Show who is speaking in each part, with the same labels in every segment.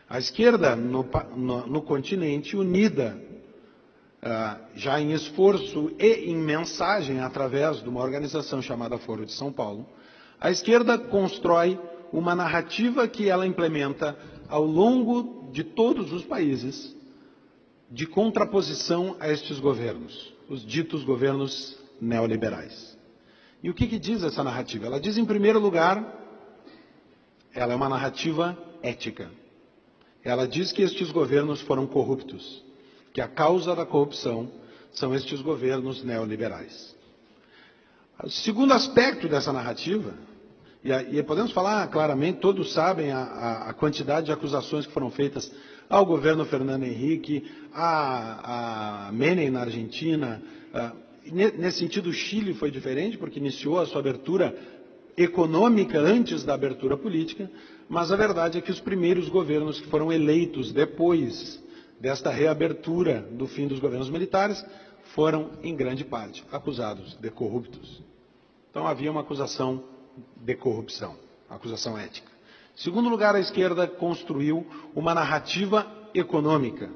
Speaker 1: A esquerda no continente, unida, já em esforço e em mensagem, através de uma organização chamada Foro de São Paulo, a esquerda constrói uma narrativa que ela implementa ao longo de todos os países, de contraposição a estes governos, os ditos governos neoliberais. E o que diz essa narrativa? Ela diz, em primeiro lugar, ela é uma narrativa ética. Ela diz que estes governos foram corruptos, que a causa da corrupção são estes governos neoliberais. O segundo aspecto dessa narrativa, e podemos falar claramente, todos sabem a quantidade de acusações que foram feitas ao governo Fernando Henrique, a Menem na Argentina. Nesse sentido, o Chile foi diferente, porque iniciou a sua abertura econômica antes da abertura política, mas a verdade é que os primeiros governos que foram eleitos depois desta reabertura do fim dos governos militares foram, em grande parte, acusados de corruptos. Então havia uma acusação de corrupção, acusação ética. Em segundo lugar, a esquerda construiu uma narrativa econômica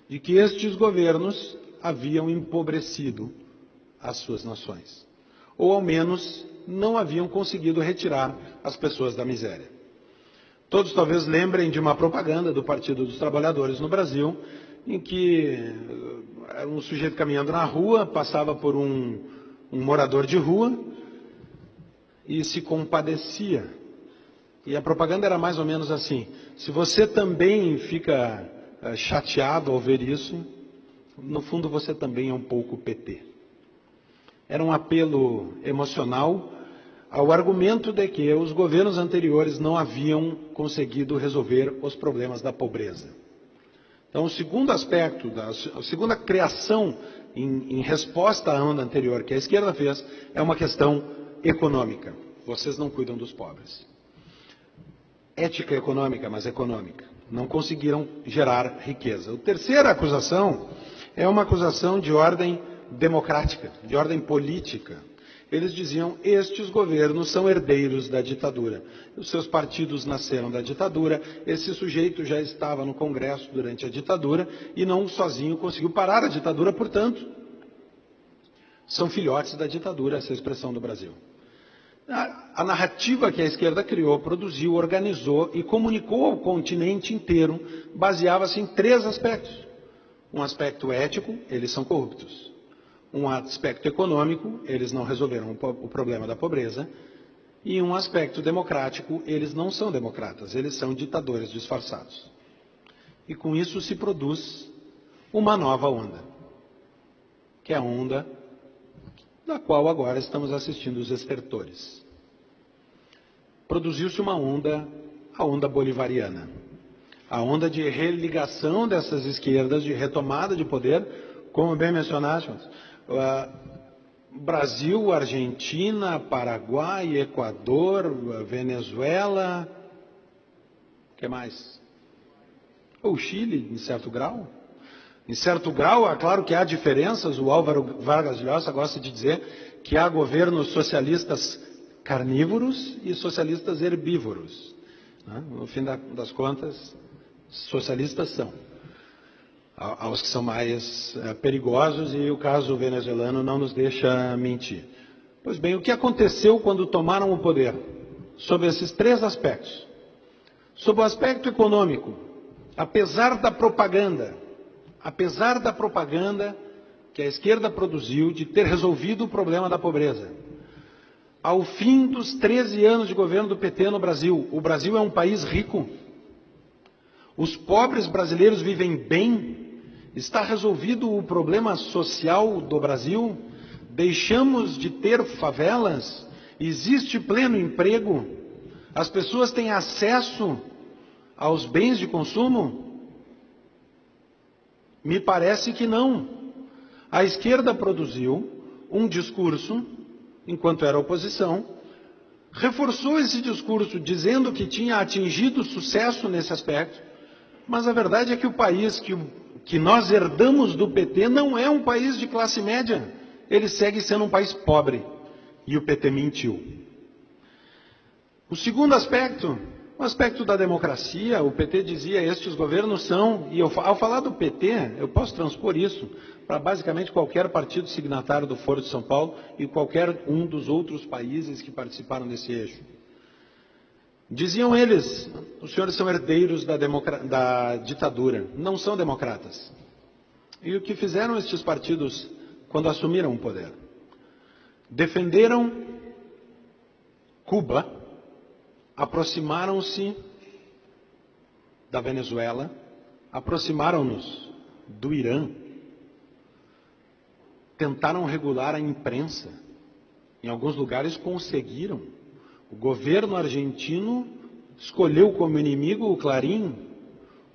Speaker 1: de que estes governos haviam empobrecido as suas nações, ou ao menos não haviam conseguido retirar as pessoas da miséria. Todos talvez lembrem de uma propaganda do Partido dos Trabalhadores no Brasil, em que um sujeito caminhando na rua passava por um morador de rua e se compadecia. E a propaganda era mais ou menos assim: se você também fica chateado ao ver isso, no fundo você também é um pouco PT. Era um apelo emocional ao argumento de que os governos anteriores não haviam conseguido resolver os problemas da pobreza. Então, o segundo aspecto, a segunda criação em resposta à onda anterior que a esquerda fez, é uma questão econômica. Vocês não cuidam dos pobres. Ética econômica, mas econômica. Não conseguiram gerar riqueza. A terceira acusação é uma acusação de ordem democrática, de ordem política. Eles diziam, estes governos são herdeiros da ditadura. Os seus partidos nasceram da ditadura, esse sujeito já estava no Congresso durante a ditadura e não sozinho conseguiu parar a ditadura, portanto, são filhotes da ditadura, essa é a expressão do Brasil. A narrativa que a esquerda criou, produziu, organizou e comunicou ao continente inteiro baseava-se em três aspectos. Um aspecto ético, eles são corruptos. Um aspecto econômico, eles não resolveram o problema da pobreza. E um aspecto democrático, eles não são democratas, eles são ditadores disfarçados. E com isso se produz uma nova onda, que é a onda da qual agora estamos assistindo os estertores. Produziu-se uma onda, a onda bolivariana. A onda de religação dessas esquerdas, de retomada de poder, como bem mencionaste, Brasil, Argentina, Paraguai, Equador, Venezuela, o que mais? O Chile, em certo grau. Em certo grau, é claro que há diferenças, o Álvaro Vargas Llosa gosta de dizer que há governos socialistas carnívoros e socialistas herbívoros. No fim das contas, socialistas são. Aos que são mais perigosos, e o caso venezuelano não nos deixa mentir. Pois bem, o que aconteceu quando tomaram o poder? Sobre esses três aspectos. Sobre o aspecto econômico, apesar da propaganda que a esquerda produziu de ter resolvido o problema da pobreza, ao fim dos 13 anos de governo do PT no Brasil, o Brasil é um país rico. Os pobres brasileiros vivem bem. Está resolvido o problema social do Brasil? Deixamos de ter favelas? Existe pleno emprego? As pessoas têm acesso aos bens de consumo? Me parece que não. A esquerda produziu um discurso, enquanto era oposição, reforçou esse discurso dizendo que tinha atingido sucesso nesse aspecto, mas a verdade é que o país que nós herdamos do PT não é um país de classe média. Ele segue sendo um país pobre. E o PT mentiu. O segundo aspecto, O aspecto da democracia, o PT dizia, estes governos são, e ao falar do PT, eu posso transpor isso para basicamente qualquer partido signatário do Foro de São Paulo e qualquer um dos outros países que participaram desse eixo. Diziam eles, os senhores são herdeiros da ditadura, não são democratas. E o que fizeram estes partidos quando assumiram o poder? Defenderam Cuba, aproximaram-se da Venezuela, aproximaram-nos do Irã, tentaram regular a imprensa. Em alguns lugares conseguiram. O governo argentino escolheu como inimigo o Clarim.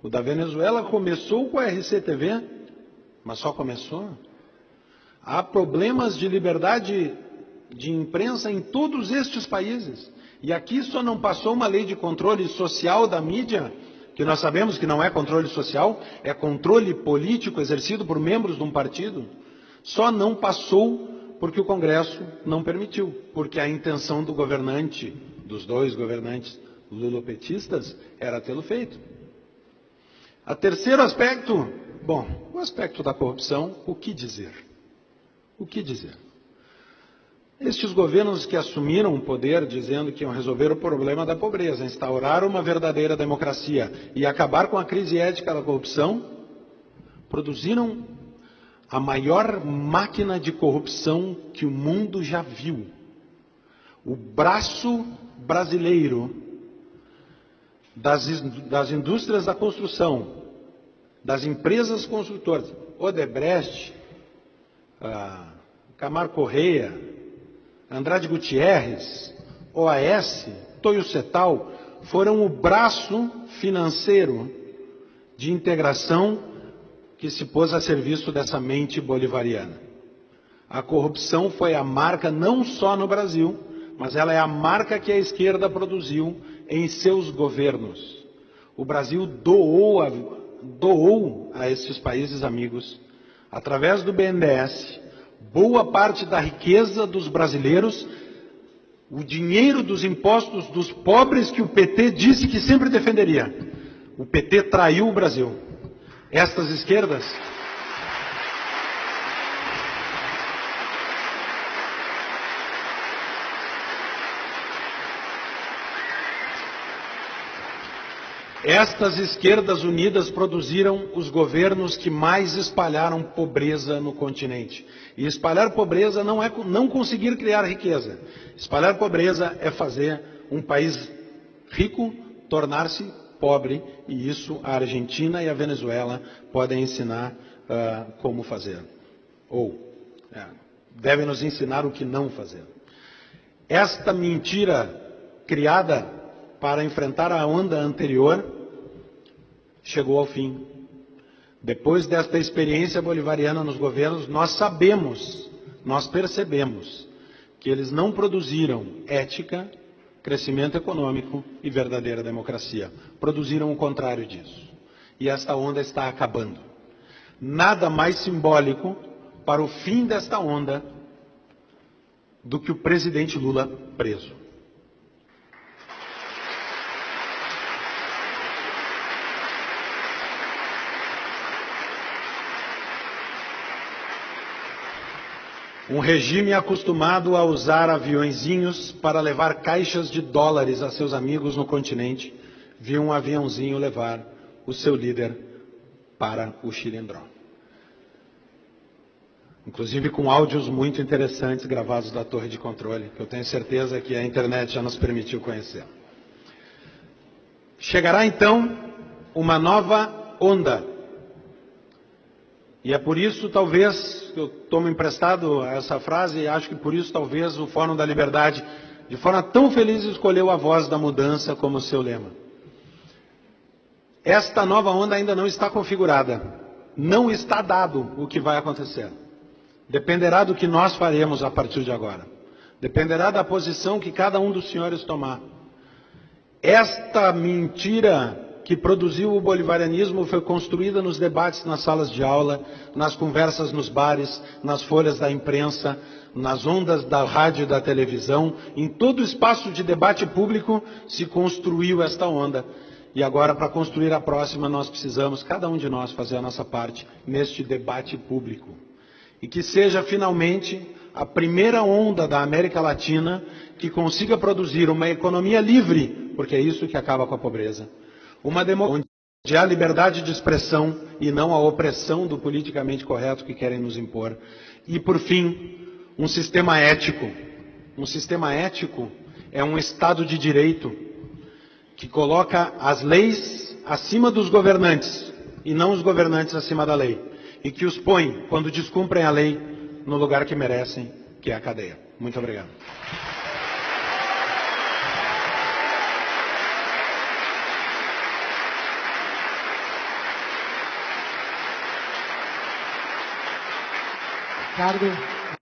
Speaker 1: O da Venezuela começou com a RCTV, mas só começou. Há problemas de liberdade de imprensa em todos estes países. E aqui só não passou uma lei de controle social da mídia, que nós sabemos que não é controle social, é controle político exercido por membros de um partido. Só não passou porque o Congresso não permitiu, porque a intenção do governante, dos dois governantes lulopetistas, era tê-lo feito. O terceiro aspecto, o aspecto da corrupção, o que dizer? O que dizer? Estes governos que assumiram o poder dizendo que iam resolver o problema da pobreza, instaurar uma verdadeira democracia e acabar com a crise ética da corrupção, produziram a maior máquina de corrupção que o mundo já viu. O braço brasileiro das indústrias da construção, das empresas construtoras, Odebrecht, Camargo Correia, Andrade Gutierrez, OAS, Toyo Setal, foram o braço financeiro de integração que se pôs a serviço dessa mente bolivariana. A corrupção foi a marca não só no Brasil, mas ela é a marca que a esquerda produziu em seus governos. O Brasil doou a esses países amigos, através do BNDES, boa parte da riqueza dos brasileiros, o dinheiro dos impostos dos pobres que o PT disse que sempre defenderia. O PT traiu o Brasil. Estas esquerdas unidas produziram os governos que mais espalharam pobreza no continente. E espalhar pobreza não é não conseguir criar riqueza. Espalhar pobreza é fazer um país rico tornar-se pobre, e isso a Argentina e a Venezuela podem ensinar como fazer. Devem nos ensinar o que não fazer. Esta mentira criada para enfrentar a onda anterior chegou ao fim. Depois desta experiência bolivariana nos governos, nós percebemos que eles não produziram ética, crescimento econômico e verdadeira democracia. Produziram o contrário disso. E esta onda está acabando. Nada mais simbólico para o fim desta onda do que o presidente Lula preso. Um regime acostumado a usar aviõezinhos para levar caixas de dólares a seus amigos no continente, viu um aviãozinho levar o seu líder para o Xilindró. Inclusive com áudios muito interessantes gravados da torre de controle, que eu tenho certeza que a internet já nos permitiu conhecer. Chegará então uma nova onda. E é por isso, talvez, eu tomo emprestado essa frase, e acho que por isso, talvez, o Fórum da Liberdade, de forma tão feliz, escolheu a voz da mudança como seu lema. Esta nova onda ainda não está configurada. Não está dado o que vai acontecer. Dependerá do que nós faremos a partir de agora. Dependerá da posição que cada um dos senhores tomar. Esta mentira que produziu o bolivarianismo foi construída nos debates nas salas de aula, nas conversas nos bares, nas folhas da imprensa, nas ondas da rádio e da televisão, em todo o espaço de debate público se construiu esta onda. E agora, para construir a próxima, nós precisamos, cada um de nós, fazer a nossa parte neste debate público. E que seja, finalmente, a primeira onda da América Latina que consiga produzir uma economia livre, porque é isso que acaba com a pobreza. Uma democracia onde há liberdade de expressão e não a opressão do politicamente correto que querem nos impor. E, por fim, um sistema ético. Um sistema ético é um Estado de direito que coloca as leis acima dos governantes e não os governantes acima da lei. E que os põe, quando descumprem a lei, no lugar que merecem, que é a cadeia. Muito obrigado.
Speaker 2: Ricardo.